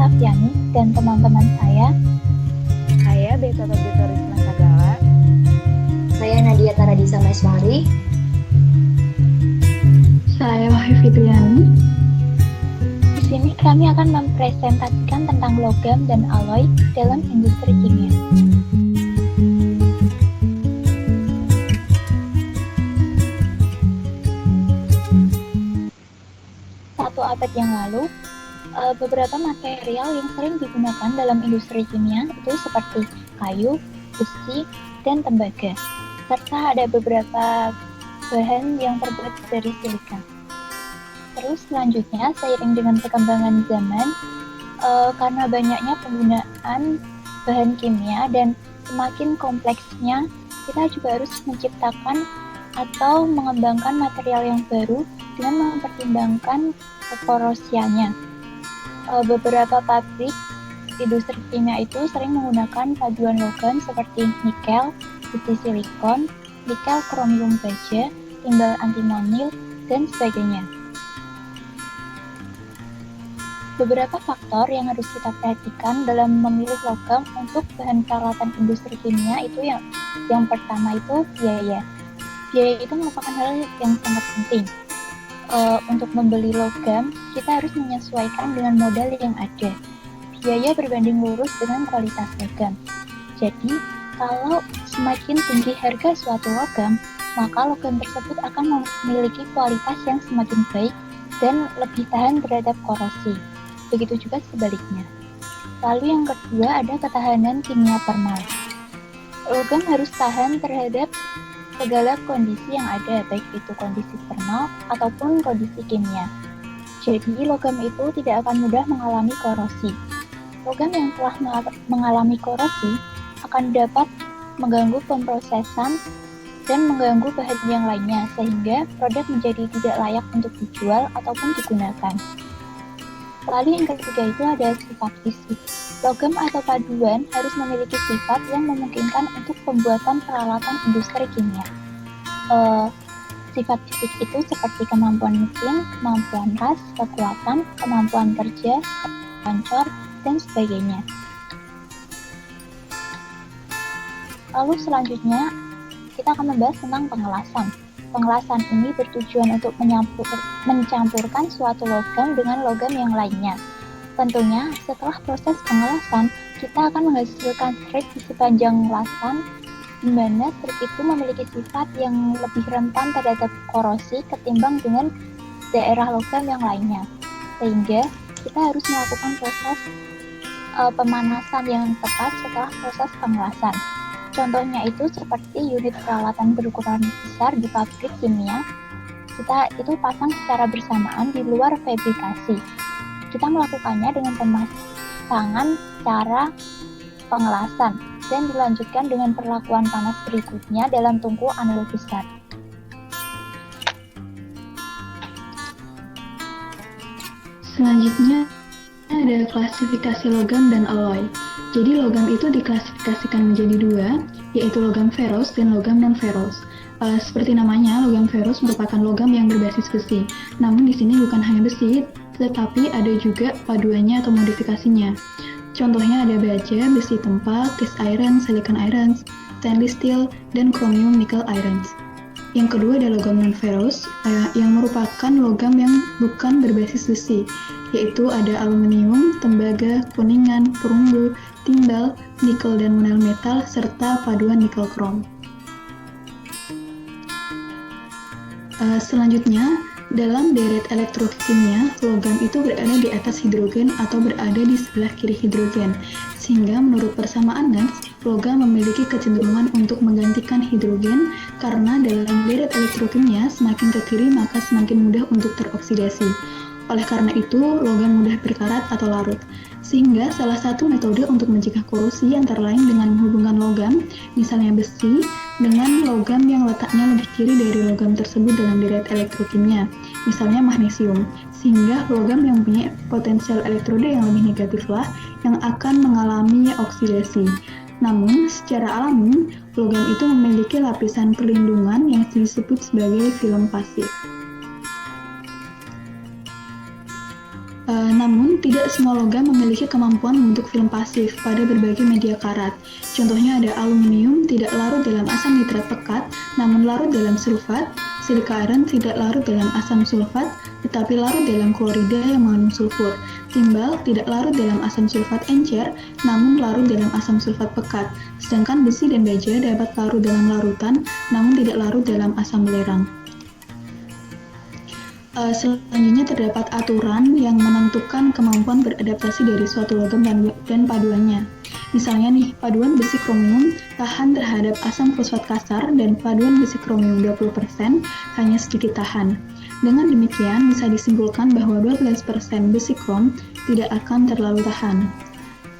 Safiani dan teman-teman saya Beta Risma Sagala. Saya Nadia Taradisa Maiswari. Saya Wahyu Fitriani. Di sini kami akan mempresentasikan tentang logam dan alloy dalam industri kimia. Satu abad yang lalu, beberapa material yang sering digunakan dalam industri kimia itu seperti kayu, besi, dan tembaga. Serta ada beberapa bahan yang terbuat dari silika. Terus selanjutnya, seiring dengan perkembangan zaman, karena banyaknya penggunaan bahan kimia dan semakin kompleksnya, kita juga harus menciptakan atau mengembangkan material yang baru dengan mempertimbangkan kekorosiannya. Beberapa pabrik industri kimia itu sering menggunakan paduan logam seperti nikel, besi silikon, nikel kromium baja, timbal antimonil, dan sebagainya. Beberapa faktor yang harus kita perhatikan dalam memilih logam untuk bahan peralatan industri kimia itu yang pertama itu biaya. Biaya itu merupakan hal yang sangat penting. Untuk membeli logam, kita harus menyesuaikan dengan modal yang ada. Biaya berbanding lurus dengan kualitas logam. Jadi, kalau semakin tinggi harga suatu logam, maka logam tersebut akan memiliki kualitas yang semakin baik dan lebih tahan terhadap korosi. Begitu juga sebaliknya. Lalu yang kedua ada ketahanan kimia termal. Logam harus tahan terhadap segala kondisi yang ada, baik itu kondisi termal ataupun kondisi kimia. Jadi, logam itu tidak akan mudah mengalami korosi. Logam yang telah mengalami korosi akan dapat mengganggu pemrosesan dan mengganggu bahan yang lainnya, sehingga produk menjadi tidak layak untuk dijual ataupun digunakan. Lalu yang ketiga itu ada sifat fisik. Logam atau paduan harus memiliki sifat yang memungkinkan untuk pembuatan peralatan industri kimia. Sifat fisik itu seperti kemampuan mesin, kemampuan ras, kekuatan, kemampuan kerja, pancor, dan sebagainya. Lalu selanjutnya kita akan membahas tentang pengelasan. Pengelasan ini bertujuan untuk mencampurkan suatu logam dengan logam yang lainnya. Tentunya, setelah proses pengelasan, kita akan menghasilkan strip di sepanjang ngelasan, di mana strip itu memiliki sifat yang lebih rentan terhadap korosi ketimbang dengan daerah logam yang lainnya. Sehingga, kita harus melakukan proses pemanasan yang tepat setelah proses pengelasan. Contohnya itu seperti unit peralatan berukuran besar di pabrik kimia, kita itu pasang secara bersamaan di luar fabrikasi. Kita melakukannya dengan pemasangan cara pengelasan dan dilanjutkan dengan perlakuan panas berikutnya dalam tungku analog besar. Selanjutnya ada klasifikasi logam dan alloy. Jadi logam itu diklasifikasikan menjadi dua, yaitu logam ferrous dan logam non-ferrous. Seperti namanya, logam ferrous merupakan logam yang berbasis besi. Namun di sini bukan hanya besi, tetapi ada juga paduannya atau modifikasinya. Contohnya ada baja, besi tempat, cast iron, silicon iron, stainless steel, dan chromium nickel irons. Yang kedua ada logam non-ferrous, yang merupakan logam yang bukan berbasis besi, yaitu ada aluminium, tembaga, kuningan, perunggu, timbal, nikel dan menel metal, serta paduan nikel krom. Selanjutnya, dalam deret elektrokimia, logam itu berada di atas hidrogen atau berada di sebelah kiri hidrogen, sehingga menurut persamaan Nernst, logam memiliki kecenderungan untuk menggantikan hidrogen karena dalam deret elektrokimia semakin ke kiri maka semakin mudah untuk teroksidasi. Oleh karena itu, logam mudah berkarat atau larut. Sehingga salah satu metode untuk mencegah korosi antara lain dengan menghubungkan logam, misalnya besi, dengan logam yang letaknya lebih kiri dari logam tersebut dalam deret elektrokimia, misalnya magnesium. Sehingga logam yang punya potensial elektroda yang lebih negatiflah yang akan mengalami oksidasi. Namun, secara alami, logam itu memiliki lapisan perlindungan yang disebut sebagai film pasif. Namun, tidak semua logam memiliki kemampuan membentuk film pasif pada berbagai media karat. Contohnya ada aluminium tidak larut dalam asam nitrat pekat, namun larut dalam sulfat. Silika iron tidak larut dalam asam sulfat, tetapi larut dalam klorida yang mengandung sulfur. Timbal tidak larut dalam asam sulfat encer, namun larut dalam asam sulfat pekat. Sedangkan besi dan baja dapat larut dalam larutan, namun tidak larut dalam asam belerang. Selanjutnya terdapat aturan yang menentukan kemampuan beradaptasi dari suatu logam dan paduannya. Misalnya nih, paduan besi kromium tahan terhadap asam fosfat kasar dan paduan besi kromium 20% hanya sedikit tahan. Dengan demikian, bisa disimpulkan bahwa 12% besi krom tidak akan terlalu tahan.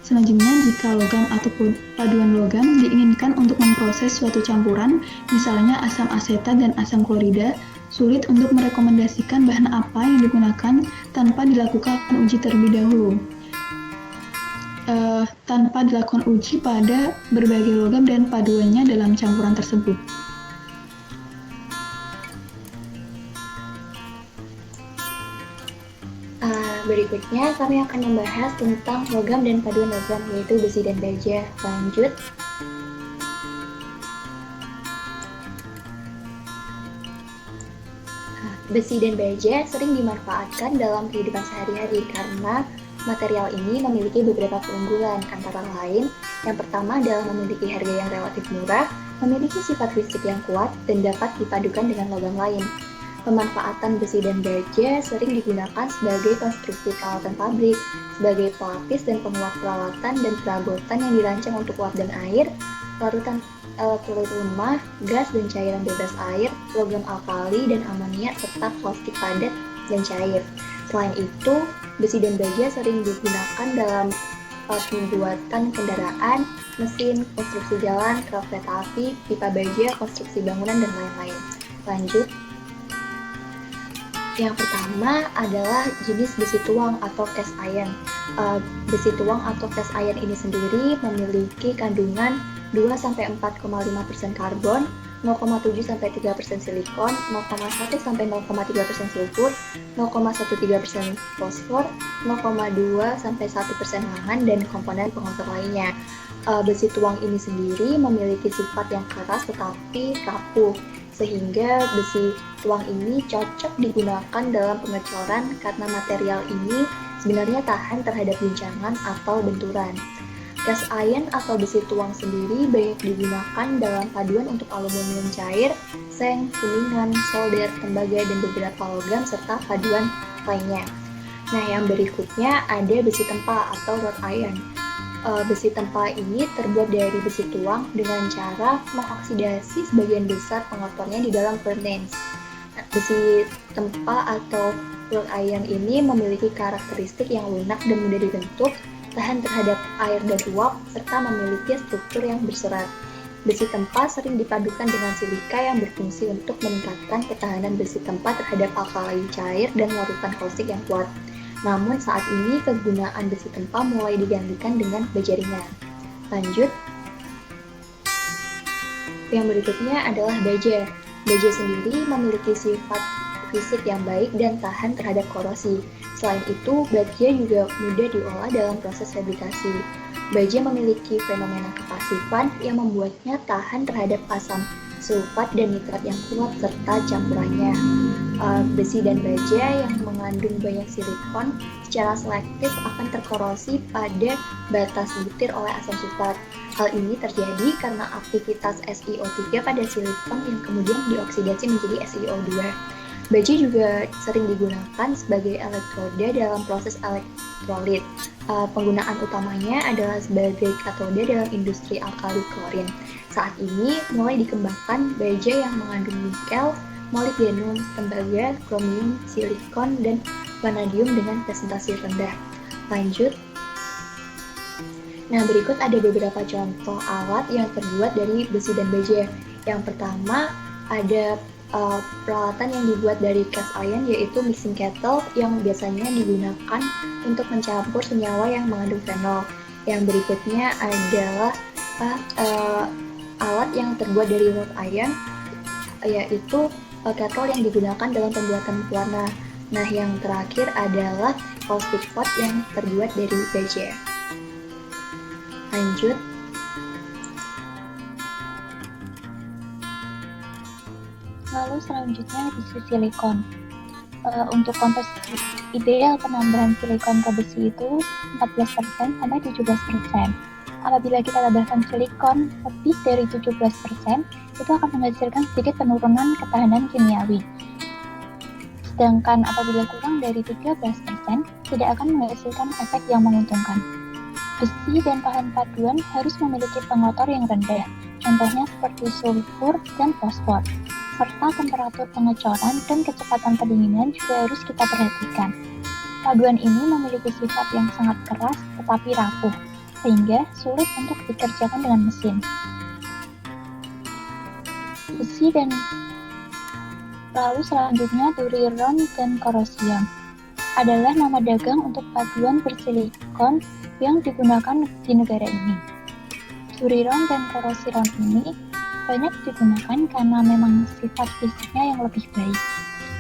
Selanjutnya, jika logam ataupun paduan logam diinginkan untuk memproses suatu campuran, misalnya asam asetat dan asam klorida, sulit untuk merekomendasikan bahan apa yang digunakan tanpa dilakukan uji terlebih dahulu. Tanpa dilakukan uji pada berbagai logam dan paduannya dalam campuran tersebut. Berikutnya kami akan membahas tentang logam dan paduan logam, yaitu besi dan baja. Lanjut. Besi dan baja sering dimanfaatkan dalam kehidupan sehari-hari karena material ini memiliki beberapa keunggulan, antara lain yang pertama adalah memiliki harga yang relatif murah, memiliki sifat fisik yang kuat, dan dapat dipadukan dengan logam lain. Pemanfaatan besi dan baja sering digunakan sebagai konstruksi peralatan pabrik, sebagai pelapis dan penguat peralatan dan perabotan yang dirancang untuk uap dan air, larutan elektrolit lemah, gas dan cairan bebas air, logam alkali dan amonia, serta plastik padat dan cair. Selain itu, besi dan baja sering digunakan dalam pembuatan kendaraan, mesin, konstruksi jalan, rel kereta api, pipa baja, konstruksi bangunan, dan lain-lain. Lanjut. Yang pertama adalah jenis besi tuang atau cast iron. Besi tuang atau cast iron ini sendiri memiliki kandungan 2-4,5% karbon, 0,7-3% silikon, 0,1-0,3% sulfur, 0,13% fosfor, 0,2-1% mangan, dan komponen pengotor lainnya. Besi tuang ini sendiri memiliki sifat yang keras tetapi rapuh, sehingga besi tuang ini cocok digunakan dalam pengecoran karena material ini sebenarnya tahan terhadap guncangan atau benturan. Cast iron atau besi tuang sendiri banyak digunakan dalam paduan untuk aluminium cair, seng, kuningan, solder, tembaga, dan beberapa logam serta paduan lainnya. Nah, yang berikutnya ada besi tempa atau wrought iron. Besi tempa ini terbuat dari besi tuang dengan cara mengoksidasi sebagian besar pengotornya di dalam furnace. Besi tempa atau wrought iron ini memiliki karakteristik yang lunak dan mudah dibentuk, tahan terhadap air dan uap, serta memiliki struktur yang berserat. Besi tempa sering dipadukan dengan silika yang berfungsi untuk meningkatkan ketahanan besi tempa terhadap alkali cair dan larutan kaustik yang kuat. Namun saat ini kegunaan besi tempa mulai digantikan dengan baja ringan. Lanjut. Yang berikutnya adalah baja. Baja sendiri memiliki sifat fisik yang baik dan tahan terhadap korosi. Selain itu, baja juga mudah diolah dalam proses fabrikasi. Baja memiliki fenomena kepasifan yang membuatnya tahan terhadap asam sulfat dan nitrat yang kuat serta campurannya. Besi dan baja yang mengandung banyak silikon secara selektif akan terkorosi pada batas butir oleh asam sulfat. Hal ini terjadi karena aktivitas SiO3 pada silikon yang kemudian dioksidasi menjadi SiO2. Baja juga sering digunakan sebagai elektroda dalam proses elektrolit. Penggunaan utamanya adalah sebagai katoda dalam industri alkali klorin. Saat ini mulai dikembangkan baja yang mengandung nikel, molybdenum, tembaga, kromium, silikon, dan vanadium dengan presentasi rendah. Lanjut. Nah, berikut ada beberapa contoh alat yang terbuat dari besi dan baja. Yang pertama ada peralatan yang dibuat dari cast iron, yaitu mixing kettle yang biasanya digunakan untuk mencampur senyawa yang mengandung fenol. Yang berikutnya adalah alat yang terbuat dari wrought iron, yaitu kettle yang digunakan dalam pembuatan pewarna. Nah, yang terakhir adalah caustic pot yang terbuat dari baja. Lanjut. Lalu selanjutnya besi silikon. Untuk komposisi ideal penambahan silikon ke besi itu 14% sampai 17%. Apabila kita tambahkan silikon lebih dari 17%, itu akan menghasilkan sedikit penurunan ketahanan kimiawi. Sedangkan apabila kurang dari 13%, tidak akan menghasilkan efek yang menguntungkan. Besi dan bahan paduan harus memiliki pengotor yang rendah, contohnya seperti sulfur dan fosfor, serta temperatur pengecoran dan kecepatan pendinginan juga harus kita perhatikan. Paduan ini memiliki sifat yang sangat keras tetapi rapuh, sehingga sulit untuk dikerjakan dengan mesin. Besi dan lalu selanjutnya duriron dan korosion adalah nama dagang untuk paduan bersilikon yang digunakan di negara ini. Duriron dan korosion ini banyak digunakan karena memang sifat fisiknya yang lebih baik.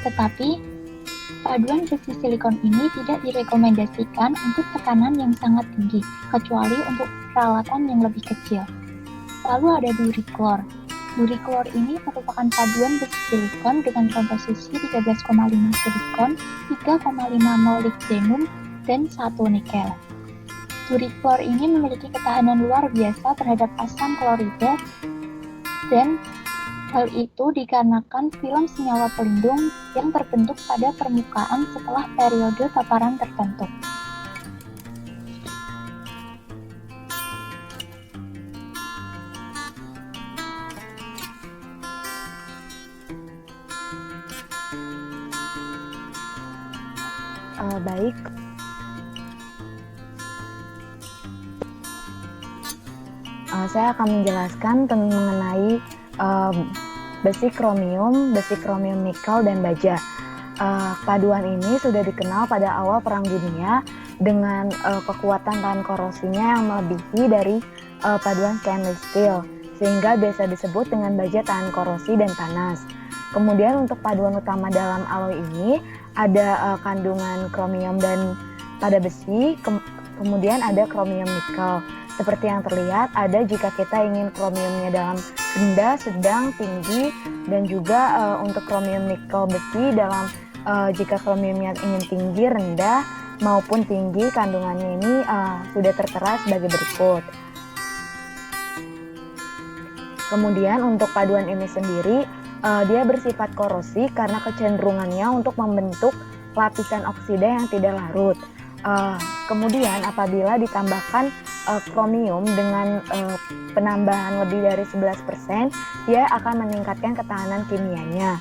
Tetapi, paduan besi silikon ini tidak direkomendasikan untuk tekanan yang sangat tinggi, kecuali untuk peralatan yang lebih kecil. Lalu ada duriklor. Duriklor ini merupakan paduan besi silikon dengan komposisi 13,5 silikon, 3,5 molybdenum, dan 1 nikel. Duriklor ini memiliki ketahanan luar biasa terhadap asam klorida, dan hal itu dikarenakan film senyawa pelindung yang terbentuk pada permukaan setelah periode paparan tertentu. Baik. Saya akan menjelaskan mengenai besi kromium nikel, dan baja. Paduan ini sudah dikenal pada awal Perang Dunia dengan kekuatan tahan korosinya yang melebihi dari paduan stainless steel, sehingga biasa disebut dengan baja tahan korosi dan panas. Kemudian untuk paduan utama dalam alloy ini ada kandungan kromium dan pada besi, kemudian ada kromium nikel. Seperti yang terlihat, ada jika kita ingin kromiumnya dalam rendah, sedang, tinggi, dan juga untuk kromium nikel besi dalam jika kromiumnya ingin tinggi, rendah, maupun tinggi, kandungannya ini sudah tertera sebagai berikut. Kemudian untuk paduan ini sendiri, dia bersifat korosi karena kecenderungannya untuk membentuk lapisan oksida yang tidak larut. Kemudian apabila ditambahkan kromium dengan penambahan lebih dari 11%, dia akan meningkatkan ketahanan kimianya.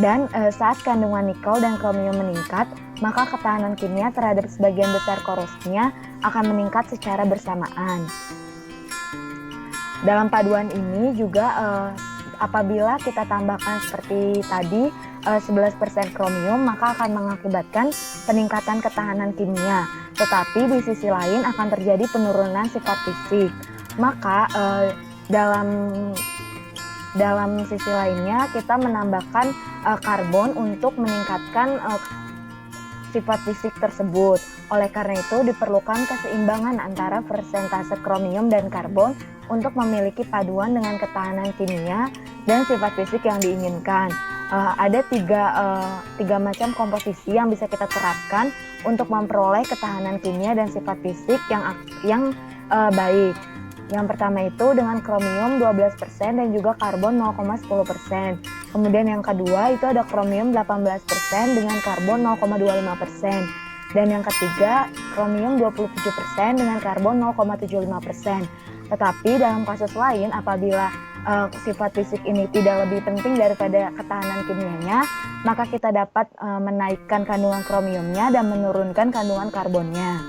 Dan saat kandungan nikel dan kromium meningkat, maka ketahanan kimia terhadap sebagian besar korosinya akan meningkat secara bersamaan. Dalam paduan ini juga apabila kita tambahkan seperti tadi 11% kromium, maka akan mengakibatkan peningkatan ketahanan kimia. Tetapi di sisi lain akan terjadi penurunan sifat fisik. Maka dalam sisi lainnya kita menambahkan karbon untuk meningkatkan sifat fisik tersebut. Oleh karena itu diperlukan keseimbangan antara persentase kromium dan karbon untuk memiliki paduan dengan ketahanan kimia dan sifat fisik yang diinginkan. Ada tiga macam komposisi yang bisa kita terapkan untuk memperoleh ketahanan kimia dan sifat fisik yang baik. Yang pertama itu dengan kromium 12% dan juga karbon 0,10%. Kemudian yang kedua itu ada kromium 18% dengan karbon 0,25%. Dan yang ketiga, kromium 27% dengan karbon 0,75%. Tetapi dalam kasus lain, apabila sifat fisik ini tidak lebih penting daripada ketahanan kimianya, maka kita dapat menaikkan kandungan kromiumnya dan menurunkan kandungan karbonnya.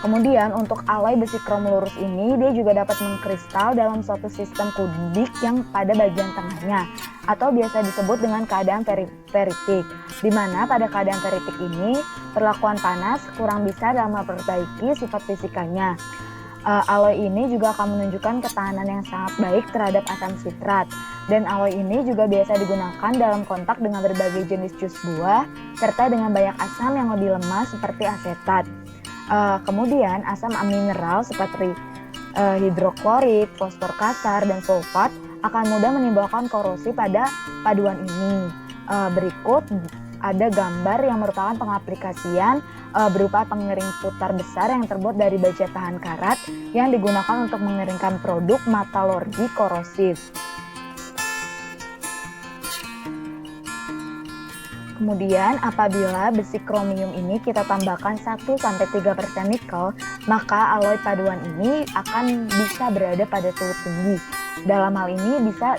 Kemudian untuk alloy besi krom lurus ini, dia juga dapat mengkristal dalam suatu sistem kubik yang pada bagian tengahnya, atau biasa disebut dengan keadaan ferritik, di mana pada keadaan ferritik ini, perlakuan panas kurang bisa dalam memperbaiki sifat fisikanya. Alloy ini juga akan menunjukkan ketahanan yang sangat baik terhadap asam sitrat. Dan aloy ini juga biasa digunakan dalam kontak dengan berbagai jenis jus buah, serta dengan banyak asam yang lebih lemah seperti asetat. Kemudian asam mineral seperti hidroklorid, fosfor kasar, dan sulfat akan mudah menimbulkan korosi pada paduan ini. Berikut ada gambar yang merupakan pengaplikasian berupa pengering putar besar yang terbuat dari baja tahan karat yang digunakan untuk mengeringkan produk metalurgi korosif. Kemudian apabila besi kromium ini kita tambahkan 1-3% nikel, maka aloy paduan ini akan bisa berada pada suhu tinggi. Dalam hal ini bisa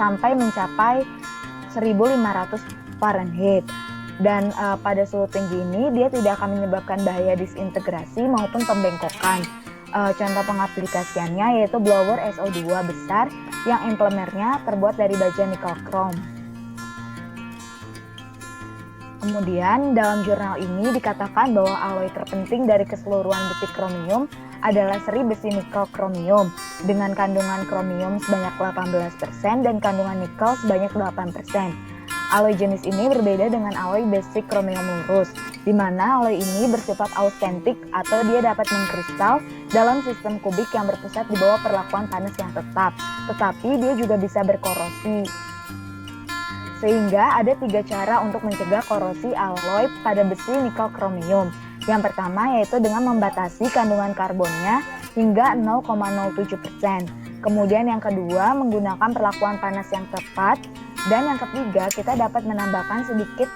sampai mencapai 1500 Fahrenheit. Dan pada suhu tinggi ini dia tidak akan menyebabkan bahaya disintegrasi maupun pembengkokan. Contoh pengaplikasiannya yaitu blower SO2 besar yang implementernya terbuat dari baja nikel krom. Kemudian dalam jurnal ini dikatakan bahwa aloy terpenting dari keseluruhan besi kromium adalah seri besi nikel kromium dengan kandungan kromium sebanyak 18% dan kandungan nikel sebanyak 8%. Aloy jenis ini berbeda dengan aloy besi kromium lurus, di mana aloy ini bersifat austentik atau dia dapat mengkristal dalam sistem kubik yang berpusat di bawah perlakuan panas yang tetap, tetapi dia juga bisa berkorosi. Sehingga ada 3 cara untuk mencegah korosi aloy pada besi nikel kromium. Yang pertama yaitu dengan membatasi kandungan karbonnya hingga 0,07%. Kemudian yang kedua menggunakan perlakuan panas yang tepat. Dan yang ketiga kita dapat menambahkan sedikit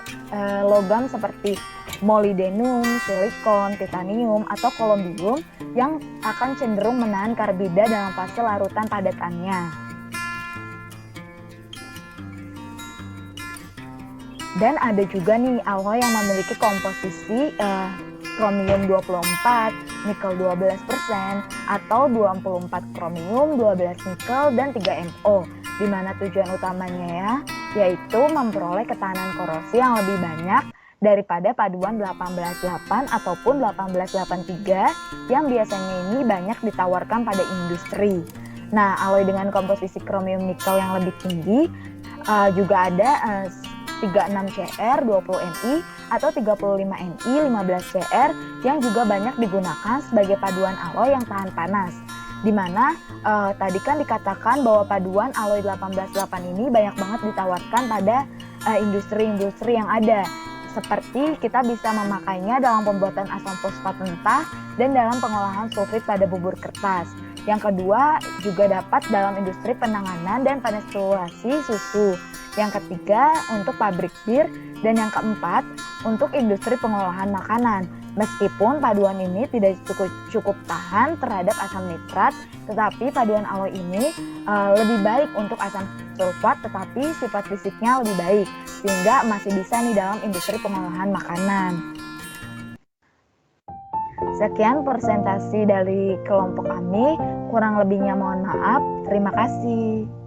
logam seperti molybdenum, silikon, titanium, atau kolombium yang akan cenderung menahan karbida dalam fase larutan padatannya. Dan ada juga nih aloy yang memiliki komposisi kromium 24, nikel 12%, atau 24 kromium, 12 nikel, dan 3 MO. Di mana tujuan utamanya yaitu memperoleh ketahanan korosi yang lebih banyak daripada paduan 18-8 ataupun 18-83 yang biasanya ini banyak ditawarkan pada industri. Nah, aloy dengan komposisi kromium nikel yang lebih tinggi juga ada 36Cr 20 Mi atau 35 Mi 15 Cr yang juga banyak digunakan sebagai paduan aloy yang tahan panas. Di mana tadi kan dikatakan bahwa paduan aloy 18-8 ini banyak banget ditawarkan pada industri-industri yang ada. Seperti kita bisa memakainya dalam pembuatan asam fosfat mentah dan dalam pengolahan sulfit pada bubur kertas. Yang kedua juga dapat dalam industri penanganan dan pasterisasi susu. Yang ketiga untuk pabrik bir, dan yang keempat untuk industri pengolahan makanan. Meskipun paduan ini tidak cukup tahan terhadap asam nitrat, tetapi paduan aloy ini lebih baik untuk asam sulfat, tetapi sifat fisiknya lebih baik, sehingga masih bisa nih dalam industri pengolahan makanan. Sekian presentasi dari kelompok kami, kurang lebihnya mohon maaf. Terima kasih.